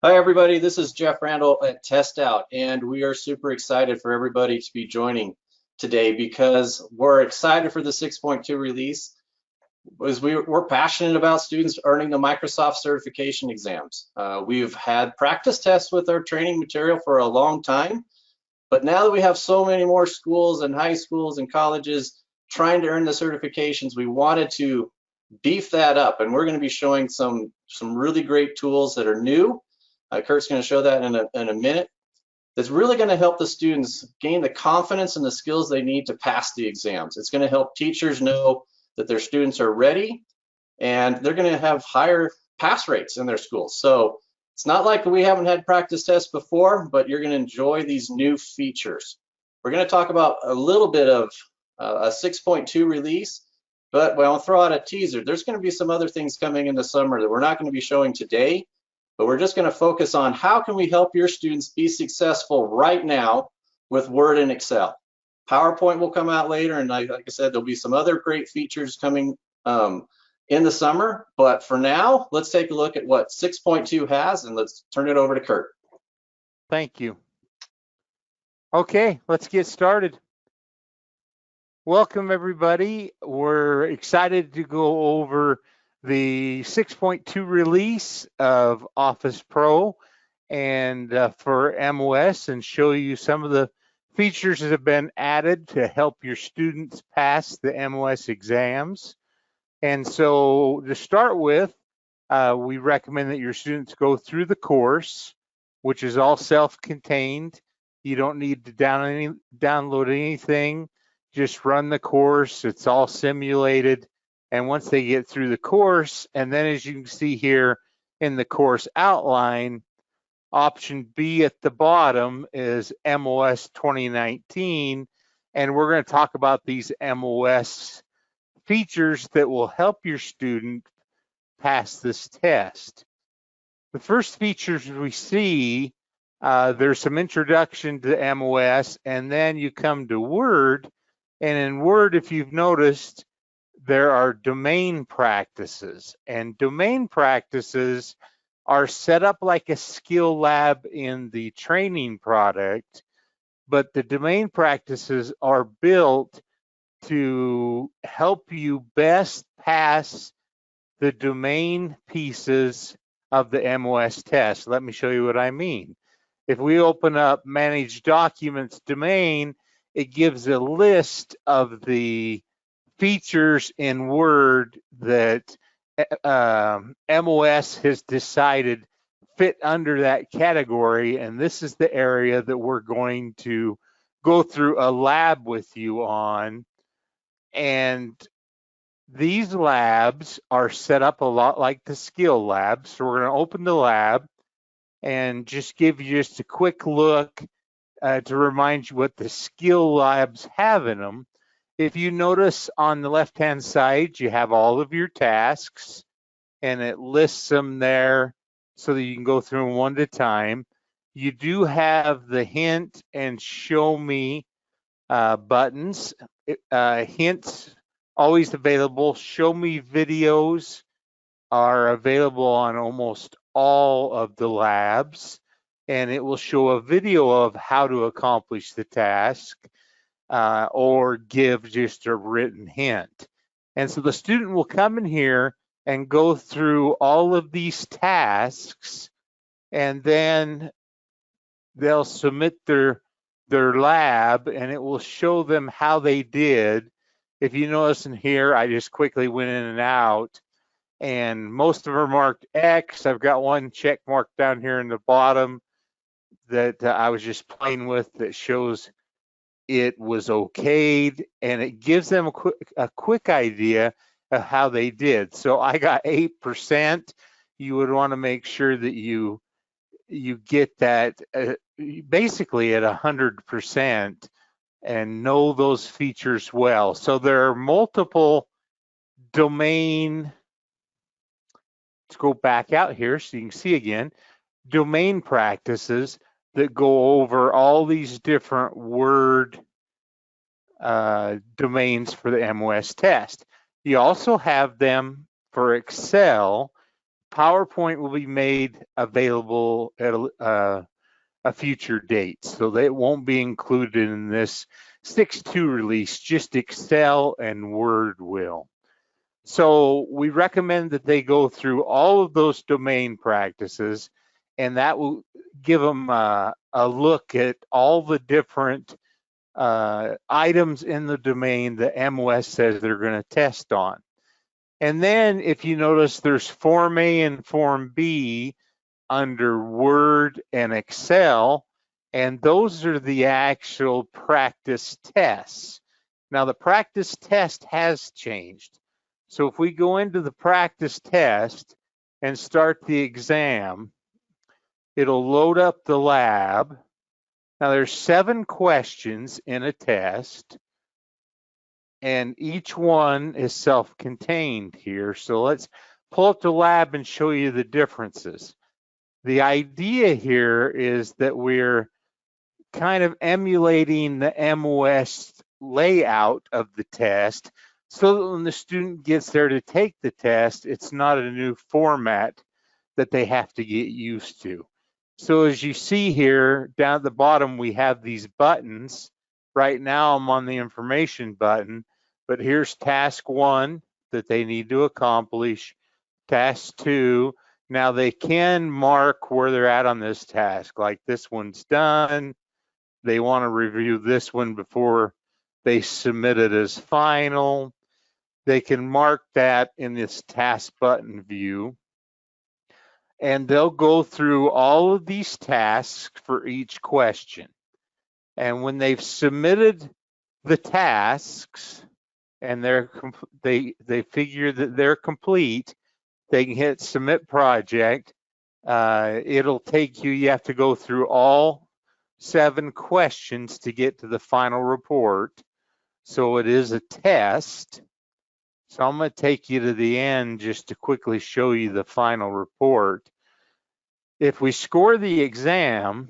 Hi, everybody. This is Jeff Randall at Test Out, and we are super excited for everybody to be joining today because we're excited for the 6.2 release. As we're passionate about students earning the Microsoft certification exams. We've had practice tests with our training material for a long time, but now that we have so many more schools and high schools and colleges trying to earn the certifications, we wanted to beef that up, and we're going to be showing some really great tools that are new. Kurt's going to show that in a minute. That's really going to help the students gain the confidence and the skills they need to pass the exams. It's going to help teachers know that their students are ready, and they're going to have higher pass rates in their schools. So it's not like we haven't had practice tests before, but you're going to enjoy these new features. We're going to talk about a little bit of a 6.2 release, but I'll throw out a teaser. There's going to be some other things coming in the summer that we're not going to be showing today, but we're just going to focus on how can we help your students be successful right now with Word and Excel. PowerPoint will come out later, and like I said, there'll be some other great features coming in the summer. But for now, let's take a look at what 6.2 has, and let's turn it over to Kurt. Thank you. Okay, let's get started. Welcome, everybody. We're excited to go over the 6.2 release of Office Pro and for MOS and show you some of the features that have been added to help your students pass the MOS exams. And so to start with, we recommend that your students go through the course, which is all self-contained. You don't need to download anything. Just run the course. It's all simulated. And once they get through the course, and then as you can see here in the course outline, option B at the bottom is MOS 2019. And we're going to talk about these MOS features that will help your student pass this test. The first features we see, there's some introduction to MOS, and then you come to Word. And in Word, if you've noticed, there are domain practices, and domain practices are set up like a skill lab in the training product, but the domain practices are built to help you best pass the domain pieces of the MOS test. Let me show you what I mean. If we open up Manage Documents domain, it gives a list of the features in Word that MOS has decided fit under that category, and this is the area that we're going to go through a lab with you on. And these labs are set up a lot like the skill lab. So we're going to open the lab and just give you just a quick look to remind you what the skill labs have in them. If you notice on the left-hand side, you have all of your tasks, and it lists them there so that you can go through them one at a time. You do have the hint and show me buttons. Hints always available. Show me videos are available on almost all of the labs, and it will show a video of how to accomplish the task or give just a written hint. And so the student will come in here and go through all of these tasks, and then they'll submit their lab, and it will show them how they did. If you notice in here, I just quickly went in and out, and most of them are marked X. I've got one check mark down here in the bottom that I was just playing with that shows it was okayed, and it gives them a quick idea of how they did. So I got 8%. You would want to make sure that you get that basically at 100% and know those features well. So there are multiple domain, let's go back out here so you can see again, domain practices that go over all these different Word domains for the MOS test. You also have them for Excel, PowerPoint will be made available at a future date, so that won't be included in this 6.2 release, just Excel and Word will. So we recommend that they go through all of those domain practices, and that will give them a look at all the different items in the domain that MOS says they're going to test on. And then if you notice, there's Form A and Form B under Word and Excel, and those are the actual practice tests. Now the practice test has changed. So if we go into the practice test and start the exam, it'll load up the lab. Now there's 7 questions in a test, and each one is self-contained here. So let's pull up the lab and show you the differences. The idea here is that we're kind of emulating the MOS layout of the test, so that when the student gets there to take the test, it's not a new format that they have to get used to. So as you see here, down at the bottom, we have these buttons. Right now, I'm on the information button, but here's task 1 that they need to accomplish, task 2. Now they can mark where they're at on this task, like this one's done. They want to review this one before they submit it as final. They can mark that in this task button view. And they'll go through all of these tasks for each question. And when they've submitted the tasks and they figure that they're complete, they can hit submit project. It'll take you have to go through all 7 questions to get to the final report. So it is a test. So I'm going to take you to the end just to quickly show you the final report. If we score the exam,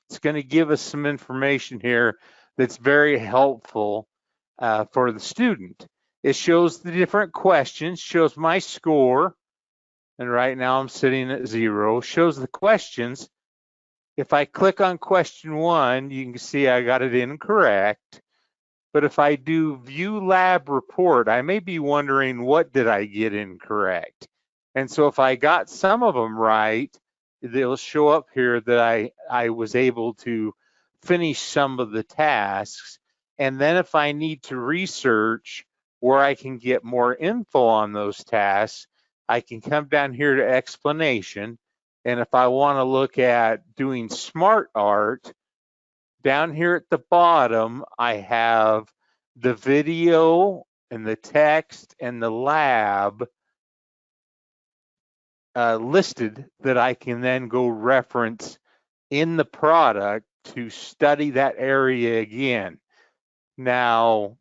it's going to give us some information here that's very helpful for the student. It shows the different questions, shows my score, and right now I'm sitting at 0, shows the questions. If I click on question 1, you can see I got it incorrect. But if I do view lab report, I may be wondering, what did I get incorrect? And so if I got some of them right, they'll show up here that I was able to finish some of the tasks. And then if I need to research where I can get more info on those tasks, I can come down here to explanation. And if I want to look at doing smart art, down here at the bottom, I have the video and the text and the lab listed that I can then go reference in the product to study that area again. Now,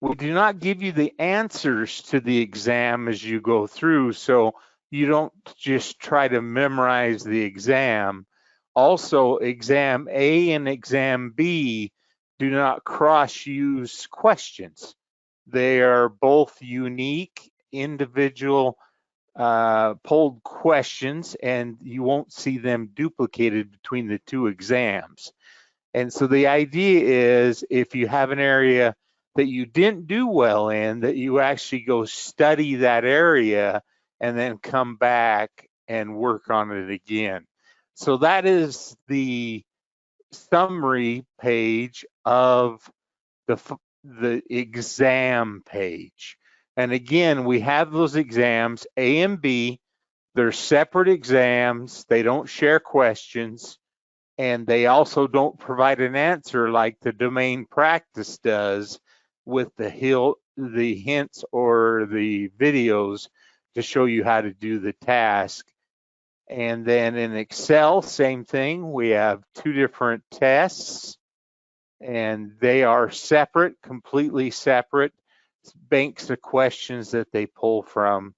we do not give you the answers to the exam as you go through, so you don't just try to memorize the exam. Also, exam A and exam B do not cross-use questions. They are both unique, individual polled questions, and you won't see them duplicated between the 2 exams. And so the idea is, if you have an area that you didn't do well in, that you actually go study that area and then come back and work on it again. So that is the summary page of the exam page. And again, we have those exams, A and B. They're separate exams. They don't share questions. And they also don't provide an answer like the domain practice does with the hints or the videos to show you how to do the task. And then in Excel, same thing. We have 2 different tests, and they are separate, completely separate banks of questions that they pull from.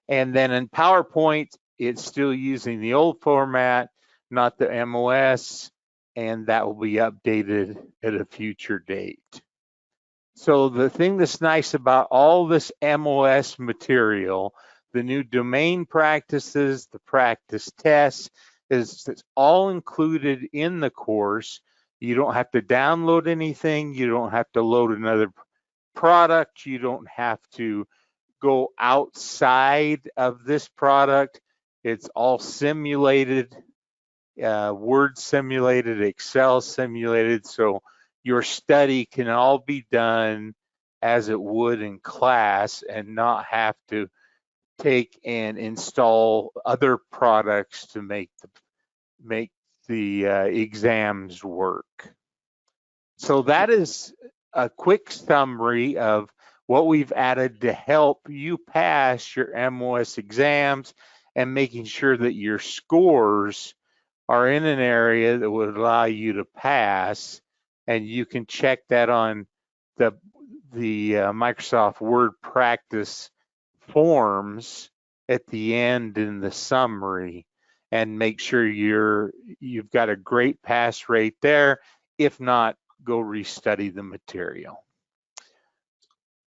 And then in PowerPoint, it's still using the old format, not the MOS, and that will be updated at a future date. So the thing that's nice about all this MOS material the new domain practices, the practice tests, it's all included in the course. You don't have to download anything. You don't have to load another product. You don't have to go outside of this product. It's all simulated, Word simulated, Excel simulated, so your study can all be done as it would in class and not have to take and install other products to make the exams work. So that is a quick summary of what we've added to help you pass your MOS exams and making sure that your scores are in an area that would allow you to pass. And you can check that on the Microsoft Word practice forms at the end in the summary, and make sure you've got a great pass rate there. If not, go restudy the material.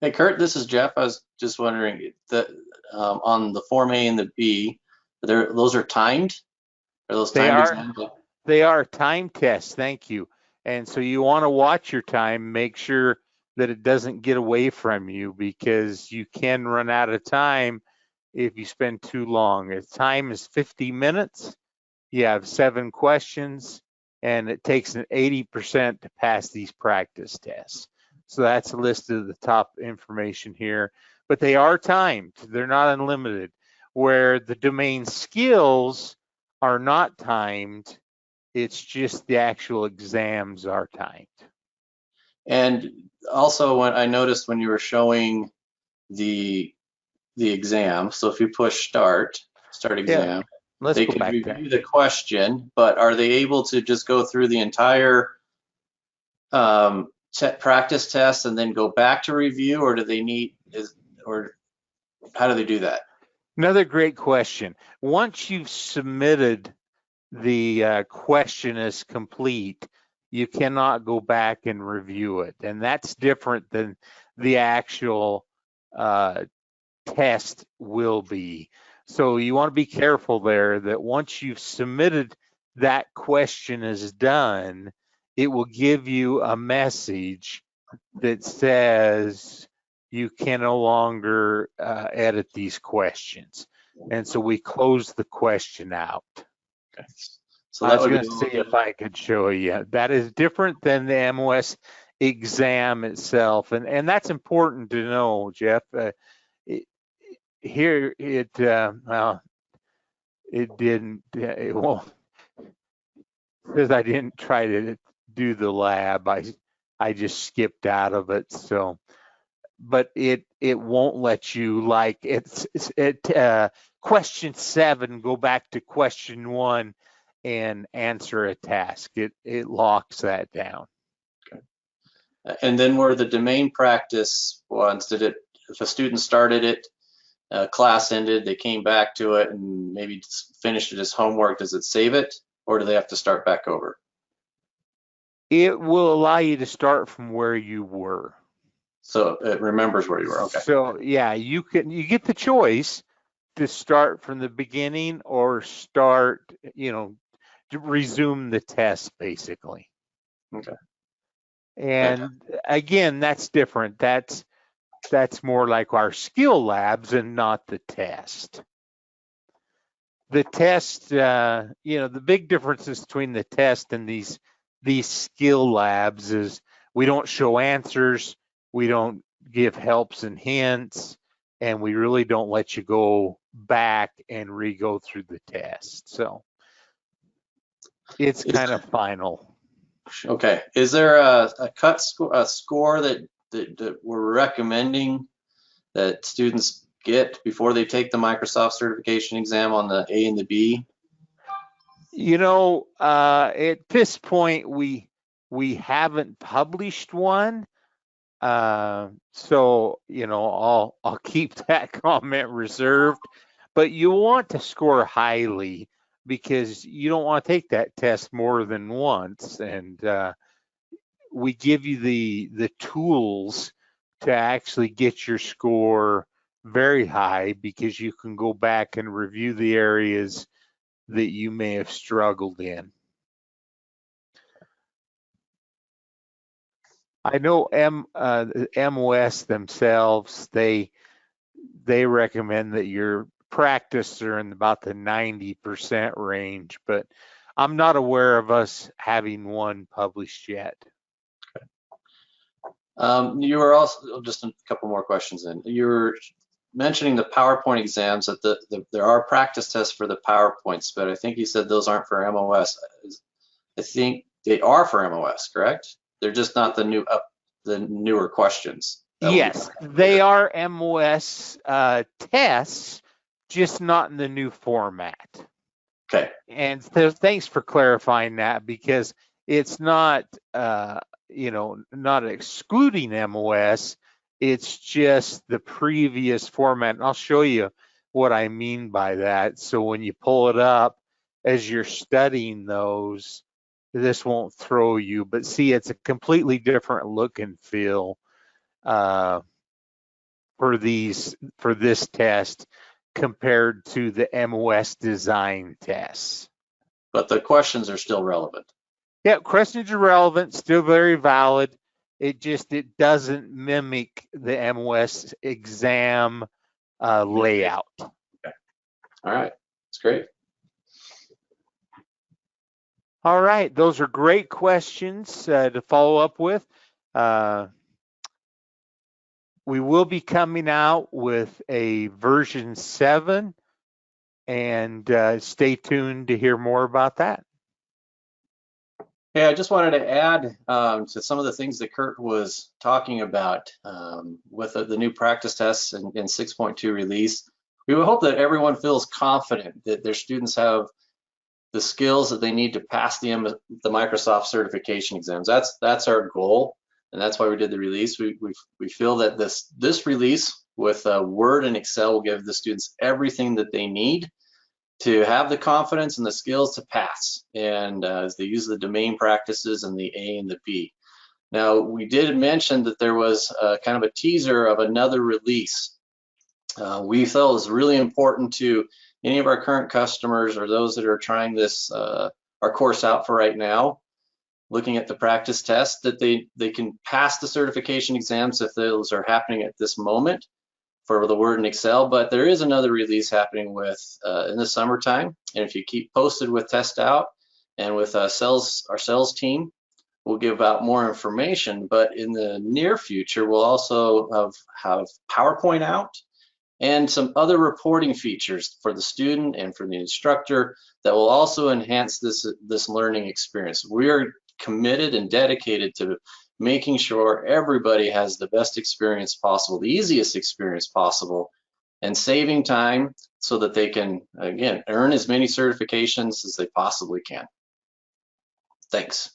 Hey, Kurt, this is Jeff. I was just wondering that on the Form A and the B, those are timed? Are those timed exams? They are time tests, thank you. And so you want to watch your time, make sure that it doesn't get away from you, because you can run out of time if you spend too long. If time is 50 minutes, you have 7 questions, and it takes an 80% to pass these practice tests. So that's a list of the top information here, but they are timed. They're not unlimited. Where the domain skills are not timed, it's just the actual exams are timed. And also, when I noticed when you were showing the exam, so if you push start exam, they can review the question, but are they able to just go through the entire practice test and then go back to review, or do they need, or how do they do that? Another great question. Once you've submitted the question as complete, you cannot go back and review it. And that's different than the actual test will be. So you want to be careful there that once you've submitted that question as done, it will give you a message that says you can no longer edit these questions. And so we close the question out. Okay. So I was going to see if I could show you. That is different than the MOS exam itself. And that's important to know, Jeff. Here it well, it didn't. It won't, because I didn't try to do the lab. I just skipped out of it. So, but it won't let you, like, it's question 7. Go back to question 1 and answer a task. It locks that down. Okay. And then were the domain practice ones, if a student started it, class ended, they came back to it and maybe finished it as homework, does it save it, or do they have to start back over? It will allow you to start from where you were. So it remembers where you were. Okay. So yeah, you get the choice to start from the beginning or start, to resume the test basically. Okay. And again, that's different. That's more like our skill labs and not the test. The test, the big differences between the test and these skill labs is we don't show answers, we don't give helps and hints, and we really don't let you go back and re-go through the test. So it's kind of final. Okay. Is there a score that we're recommending that students get before they take the Microsoft certification exam on the A and the B? At this point, we haven't published one. So, I'll keep that comment reserved, but you want to score highly because you don't want to take that test more than once. And we give you the tools to actually get your score very high because you can go back and review the areas that you may have struggled in. I know MOS themselves, they recommend that your practice are in about the 90% range, but I'm not aware of us having one published yet. You were also, just a couple more questions in. You were mentioning the PowerPoint exams, that there are practice tests for the PowerPoints, but I think you said those aren't for MOS. I think they are for MOS, correct? They're just not the newer questions. Yes, they are MOS tests, just not in the new format. Okay. And so thanks for clarifying that, because it's not, not excluding MOS. It's just the previous format. And I'll show you what I mean by that. So when you pull it up as you're studying those, this won't throw you. But see, it's a completely different look and feel for this test compared to the MOS design tests. But the questions are still relevant. Yeah, questions are relevant, still very valid. It doesn't mimic the MOS exam layout. Okay. All right, that's great. All right, those are great questions to follow up with. We will be coming out with a version 7, and stay tuned to hear more about that. Hey, I just wanted to add to some of the things that Kurt was talking about with the new practice tests in 6.2 release. We would hope that everyone feels confident that their students have the skills that they need to pass the Microsoft certification exams. That's our goal, and that's why we did the release. We feel that this release with Word and Excel will give the students everything that they need to have the confidence and the skills to pass, and as they use the domain practices and the A and the B. Now, we did mention that there was kind of a teaser of another release. We felt it was really important to any of our current customers or those that are trying this, our course out for right now, looking at the practice test, that they can pass the certification exams if those are happening at this moment for the Word and Excel. But there is another release happening with in the summertime, and if you keep posted with Test Out and with our sales team, we'll give out more information. But in the near future, we'll also have PowerPoint out and some other reporting features for the student and for the instructor that will also enhance this learning experience. We are committed and dedicated to making sure everybody has the best experience possible, the easiest experience possible, and saving time so that they can, again, earn as many certifications as they possibly can. Thanks.